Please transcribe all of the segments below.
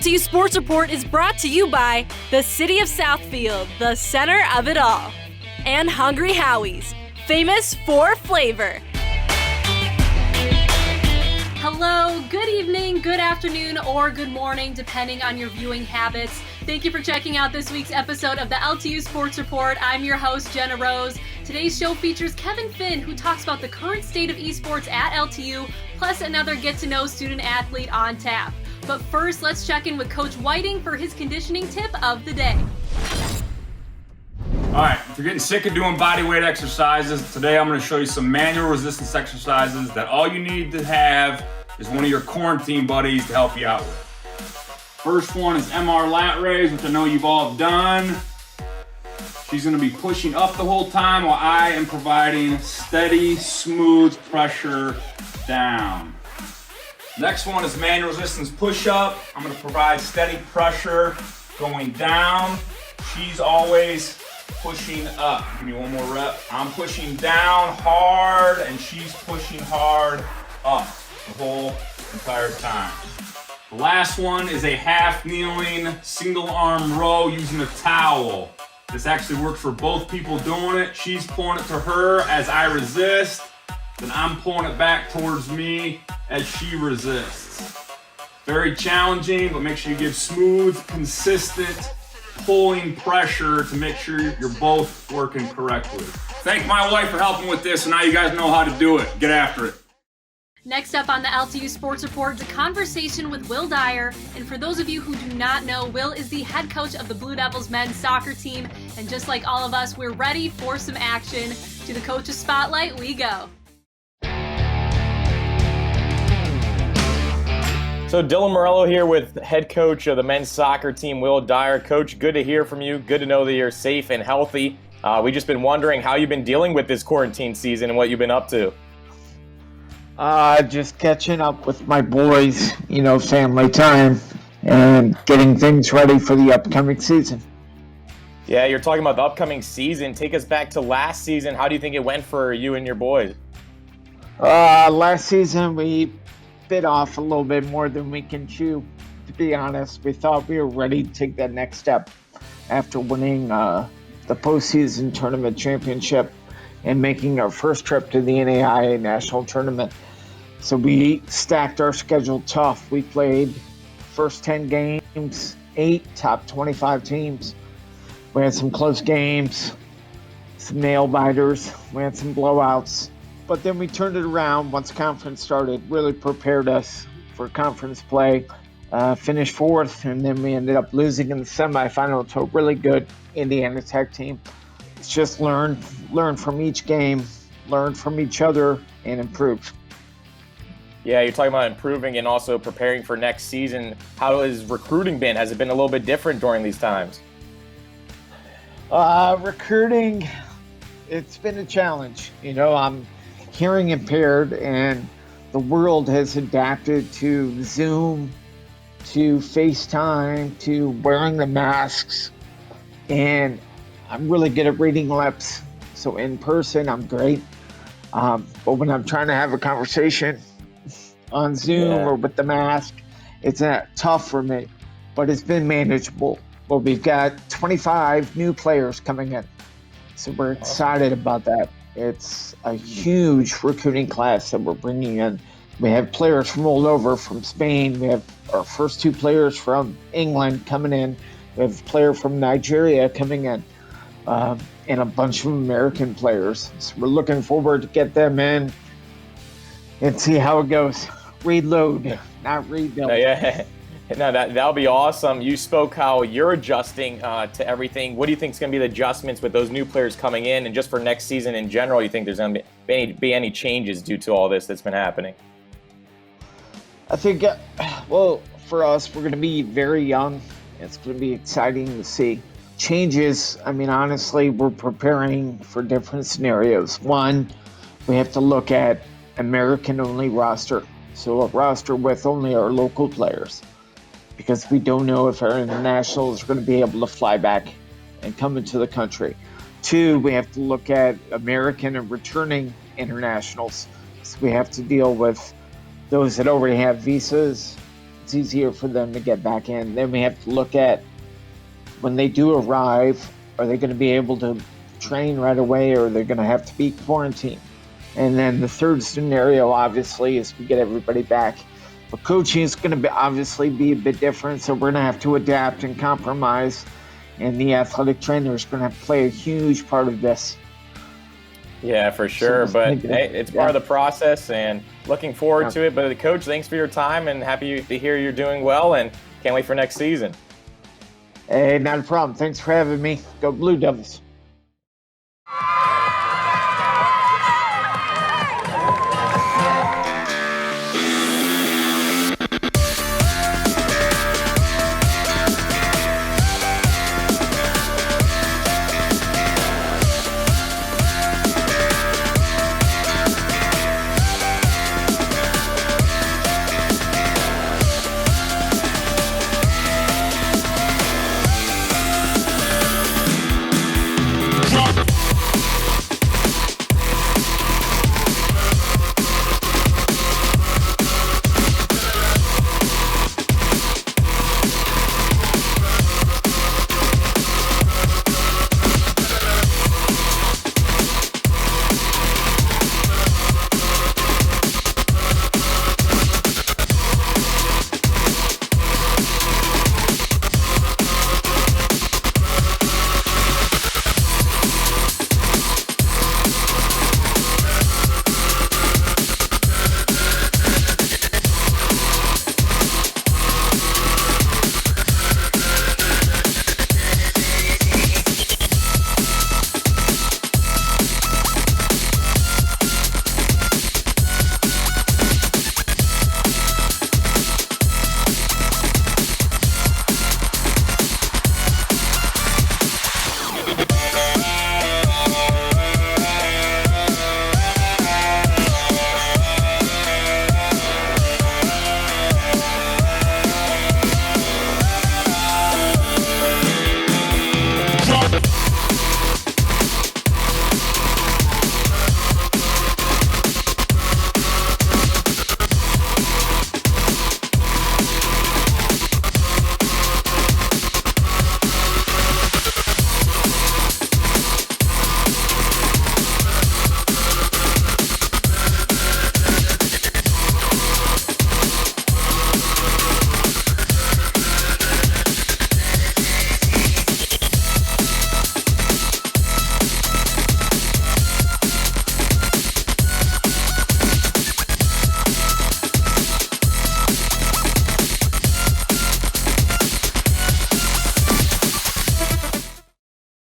LTU Sports Report is brought to you by the City of Southfield, the center of it all, and Hungry Howie's, famous for flavor. Hello, good evening, good afternoon, or good morning, depending on your viewing habits. Thank you for checking out this week's episode of the LTU Sports Report. I'm your host, Jenna Rose. Today's show features Kevin Finn, who talks about the current state of esports at LTU, plus another get-to-know student-athlete on tap. But first, let's check in with Coach Whiting for his conditioning tip of the day. All right, if you're getting sick of doing body weight exercises, today I'm going to show you some manual resistance exercises that all you need to have is one of your quarantine buddies to help you out with. First one is MR lat raise, which I know you've all done. She's going to be pushing up the whole time while I am providing steady, smooth pressure down. Next one is manual resistance push-up. I'm going to provide steady pressure going down. She's always pushing up. Give me one more rep. I'm pushing down hard and she's pushing hard up the whole entire time. The last one is a half kneeling single arm row using a towel. This actually works for both people doing it. She's pulling it to her as I resist, then I'm pulling it back towards me as she resists. Very challenging, but make sure you give smooth, consistent pulling pressure to make sure you're both working correctly. Thank my wife for helping with this, and now you guys know how to do it. Get after it. Next up on the LTU Sports Report, the conversation with Will Dyer. And for those of you who do not know, Will is the head coach of the Blue Devils men's soccer team. And just like all of us, we're ready for some action. To the Coach's Spotlight we go. So Dillon Morello here with head coach of the men's soccer team, Will Dyer. Coach, good to hear from you. Good to know that you're safe and healthy. We've just been wondering how you've been dealing with this quarantine season and what you've been up to. Just catching up with my boys, family time, and getting things ready for the upcoming season. Yeah, you're talking about the upcoming season. Take us back to last season. How do you think it went for you and your boys? Last season, we bit off a little bit more than we can chew, to be honest. We thought we were ready to take that next step after winning the postseason tournament championship and making our first trip to the NAIA national tournament. So we stacked our schedule tough. We played first 10 games, 8 top 25 teams. We had some close games, some nail biters. We had some blowouts. But then we turned it around once conference started, really prepared us for conference play, finished fourth, and then we ended up losing in the semifinal to a really good Indiana Tech team. It's just learn from each game, learn from each other, and improve. Yeah, you're talking about improving and also preparing for next season. How has recruiting been? Has it been a little bit different during these times? Recruiting, it's been a challenge. I'm hearing impaired, and the world has adapted to Zoom, to FaceTime, to wearing the masks, and I'm really good at reading lips. So in person, I'm great. But when I'm trying to have a conversation on Zoom or with the mask, it's tough for me, but it's been manageable. Well, we've got 25 new players coming in, so we're excited about that. It's a huge recruiting class that we're bringing in. We have players from all over, from Spain. We have our first 2 players from England coming in. We have a player from Nigeria coming in, and a bunch of American players. So we're looking forward to get them in and see how it goes. Reload, not rebuild. No, that'll be awesome. You spoke how you're adjusting to everything. What do you think is going to be the adjustments with those new players coming in, and just for next season in general? You think there's going to be any changes due to all this that's been happening? I think, for us, we're going to be very young. It's going to be exciting to see changes. I mean, honestly, we're preparing for different scenarios. One, we have to look at American-only roster. So a roster with only our local players, because we don't know if our internationals are going to be able to fly back and come into the country. 2, we have to look at American and returning internationals. So we have to deal with those that already have visas, it's easier for them to get back in. Then we have to look at when they do arrive, are they going to be able to train right away, or are they going to have to be quarantined? And then the third scenario, obviously, is we get everybody back. But coaching is going to obviously be a bit different, so we're going to have to adapt and compromise. And the athletic trainer is going to have to play a huge part of this. Yeah, for sure. So but hey, it's part of the process, and looking forward to it. But Coach, thanks for your time, and happy to hear you're doing well, and can't wait for next season. Hey, not a problem. Thanks for having me. Go Blue Devils.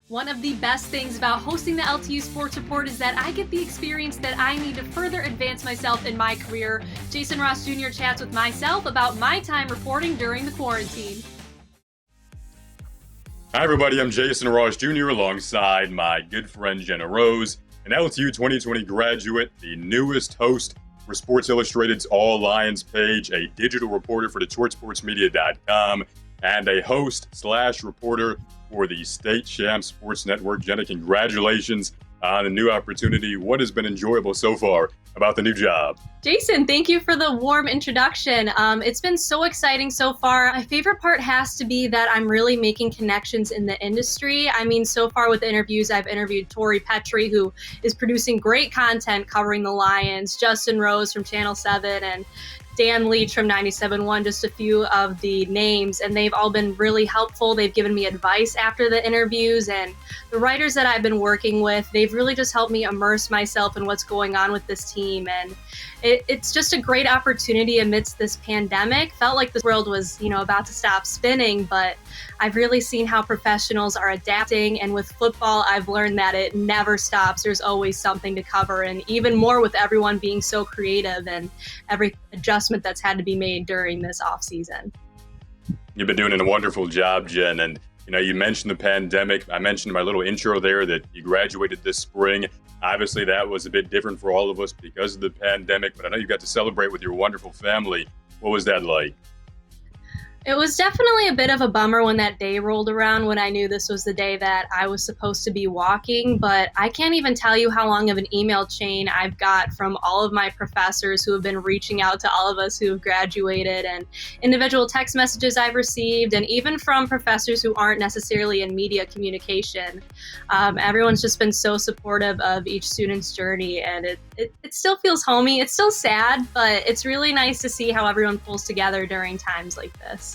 One of the best things about hosting the LTU Sports Report is that I get the experience that I need to further advance myself in my career. Jason Ross Jr. chats with myself about my time reporting during the quarantine. Hi everybody, I'm Jason Ross Jr. alongside my good friend Jenna Rose, an LTU 2020 graduate, the newest host for Sports Illustrated's All Lions page, a digital reporter for DetroitSportsMedia.com, and a host/reporter for the State Champ Sports Network. Jenna, congratulations on the new opportunity. What has been enjoyable so far about the new job? Jason, thank you for the warm introduction. It's been so exciting so far. My favorite part has to be that I'm really making connections in the industry. I mean, so far with the interviews, I've interviewed Tori Petrie, who is producing great content covering the Lions, Justin Rose from Channel 7, and Dan Leach from 97.1, just a few of the names, and they've all been really helpful. They've given me advice after the interviews, and the writers that I've been working with, they've really just helped me immerse myself in what's going on with this team, and it's just a great opportunity amidst this pandemic. Felt like the world was, about to stop spinning, but I've really seen how professionals are adapting, and with football, I've learned that it never stops. There's always something to cover, and even more with everyone being so creative and every adjustment that's had to be made during this off season. You've been doing a wonderful job, Jen, and you mentioned the pandemic. I mentioned in my little intro there that you graduated this spring. Obviously, that was a bit different for all of us because of the pandemic, but I know you got to celebrate with your wonderful family. What was that like? It was definitely a bit of a bummer when that day rolled around, when I knew this was the day that I was supposed to be walking, but I can't even tell you how long of an email chain I've got from all of my professors who have been reaching out to all of us who have graduated, and individual text messages I've received, and even from professors who aren't necessarily in media communication. Everyone's just been so supportive of each student's journey, and it still feels homey. It's still sad, but it's really nice to see how everyone pulls together during times like this.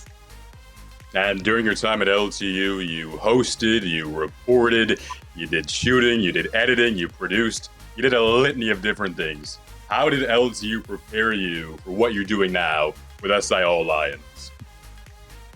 And during your time at LTU, you hosted, you reported, you did shooting, you did editing, you produced, you did a litany of different things. How did LTU prepare you for what you're doing now with SI All Lions?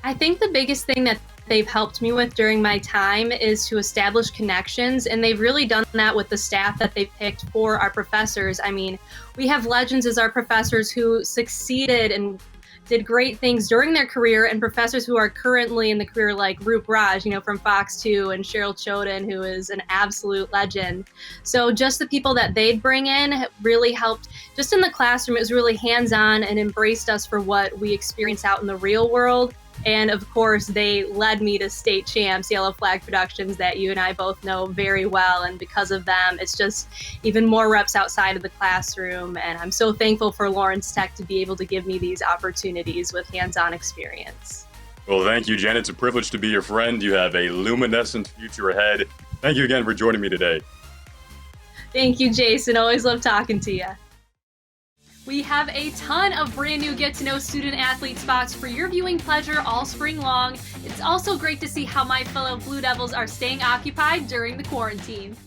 I think the biggest thing that they've helped me with during my time is to establish connections, and they've really done that with the staff that they've picked for our professors. I mean, we have legends as our professors who succeeded and did great things during their career, and professors who are currently in the career, like Roop Raj, from Fox 2, and Cheryl Choden, who is an absolute legend. So just the people that they'd bring in really helped. Just in the classroom, it was really hands-on and embraced us for what we experience out in the real world. And of course, they led me to state champs, Yellow Flag Productions, that you and I both know very well. And because of them, it's just even more reps outside of the classroom. And I'm so thankful for Lawrence Tech to be able to give me these opportunities with hands-on experience. Well, thank you, Jen. It's a privilege to be your friend. You have a luminescent future ahead. Thank you again for joining me today. Thank you, Jason. Always love talking to you. We have a ton of brand new get-to-know student-athlete spots for your viewing pleasure all spring long. It's also great to see how my fellow Blue Devils are staying occupied during the quarantine.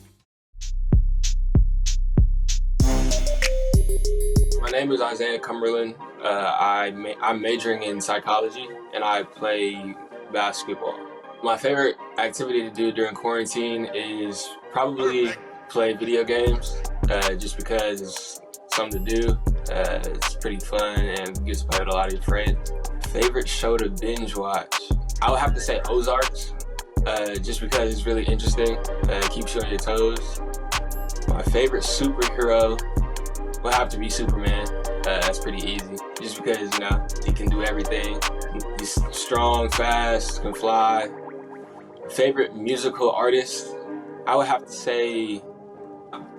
My name is Isaiah Cumberland. I'm majoring in psychology, and I play basketball. My favorite activity to do during quarantine is probably play video games, just because it's something to do. It's pretty fun and you get to play with a lot of your friends. Favorite show to binge watch? I would have to say Ozarks, just because it's really interesting. It keeps you on your toes. My favorite superhero would have to be Superman. That's pretty easy, just because, he can do everything. He's strong, fast, can fly. Favorite musical artist? I would have to say,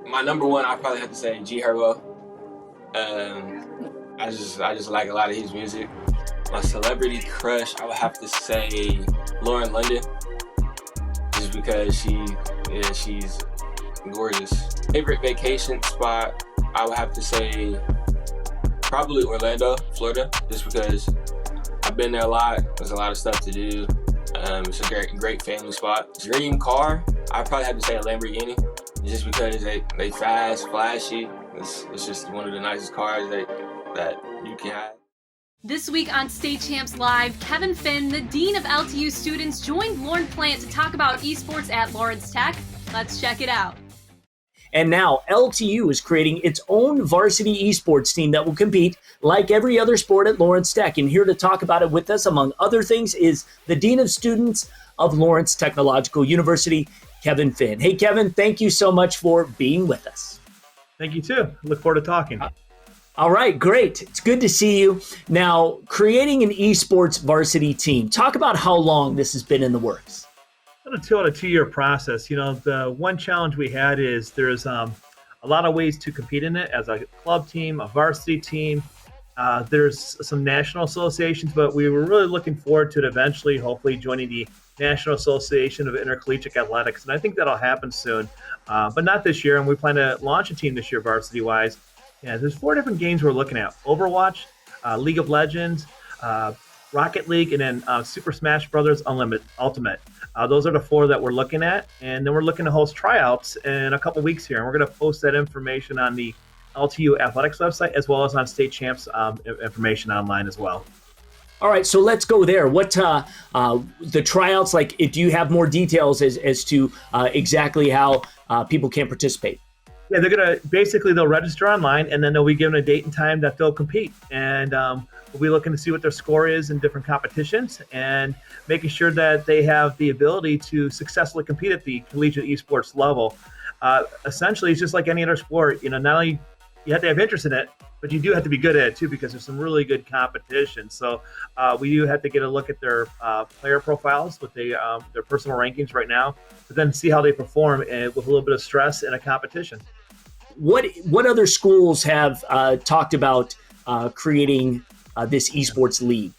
my number one, I'd probably have to say G Herbo. I just like a lot of his music. My celebrity crush, I would have to say Lauren London, just because she's gorgeous. Favorite vacation spot, I would have to say probably Orlando, Florida, just because I've been there a lot. There's a lot of stuff to do. It's a great family spot. Dream car, I'd probably have to say a Lamborghini, just because they fast, flashy. It's just one of the nicest cars that you can have. This week on State Champs Live, Kevin Finn, the Dean of LTU students, joined Lauren Plant to talk about esports at Lawrence Tech. Let's check it out. And now LTU is creating its own varsity esports team that will compete like every other sport at Lawrence Tech. And here to talk about it with us, among other things, is the Dean of Students of Lawrence Technological University, Kevin Finn. Hey, Kevin, thank you so much for being with us. Thank you, too. Look forward to talking. All right, great. It's good to see you. Now, creating an esports varsity team. Talk about how long this has been in the works. About a 2-year process. The one challenge we had is there's a lot of ways to compete in it as a club team, a varsity team. There's some national associations, but we were really looking forward to it eventually, hopefully joining the National Association of Intercollegiate Athletics. And I think that'll happen soon, but not this year. And we plan to launch a team this year, varsity-wise. Yeah, there's 4 different games we're looking at: Overwatch, League of Legends, Rocket League, and then Super Smash Bros. Ultimate. Those are the 4 that we're looking at. And then we're looking to host tryouts in a couple weeks here. And we're going to post that information on the LTU Athletics website, as well as on State Champs information online as well. All right, so let's go there. What the tryouts, like, do you have more details as to exactly how people can participate? Yeah, they'll register online, and then they'll be given a date and time that they'll compete. And we'll be looking to see what their score is in different competitions and making sure that they have the ability to successfully compete at the collegiate esports level. Essentially, it's just like any other sport. Not only you have to have interest in it, but you do have to be good at it too, because there's some really good competition. So we do have to get a look at their player profiles with their personal rankings right now, but then see how they perform with a little bit of stress in a competition. What other schools have talked about creating this esports league?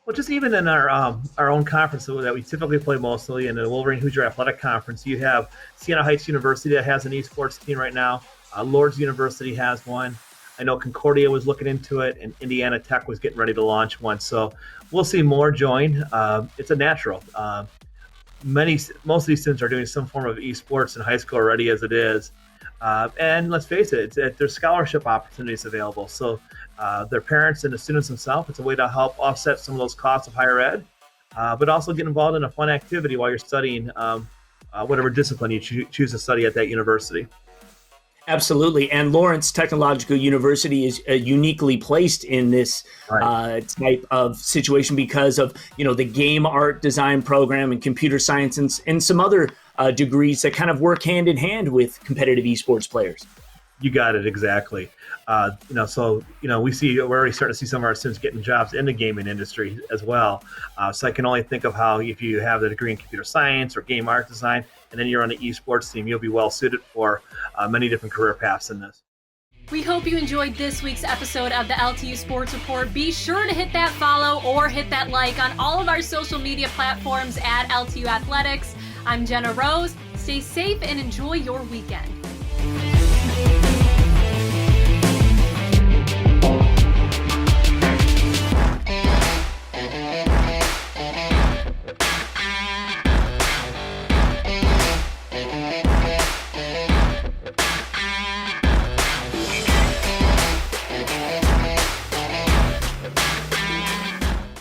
Well, just even in our own conference that we typically play mostly, in the Wolverine Hoosier Athletic Conference, you have Siena Heights University that has an esports team right now. Lourdes University has one. I know Concordia was looking into it, and Indiana Tech was getting ready to launch one. So we'll see more join. It's a natural. Most of these students are doing some form of esports in high school already as it is. And let's face it, there's scholarship opportunities available. So their parents and the students themselves, it's a way to help offset some of those costs of higher ed, but also get involved in a fun activity while you're studying whatever discipline you choose to study at that university. Absolutely. And Lawrence Technological University is uniquely placed in this type of situation because of, the game art design program and computer science and some other degrees that kind of work hand in hand with competitive esports players. You got it, exactly. We're already starting to see some of our students getting jobs in the gaming industry as well. So I can only think of how if you have the degree in computer science or game art design, and then you're on the esports team, you'll be well suited for many different career paths in this. We hope you enjoyed this week's episode of the LTU Sports Report. Be sure to hit that follow or hit that like on all of our social media platforms at LTU Athletics. I'm Jenna Rose. Stay safe and enjoy your weekend.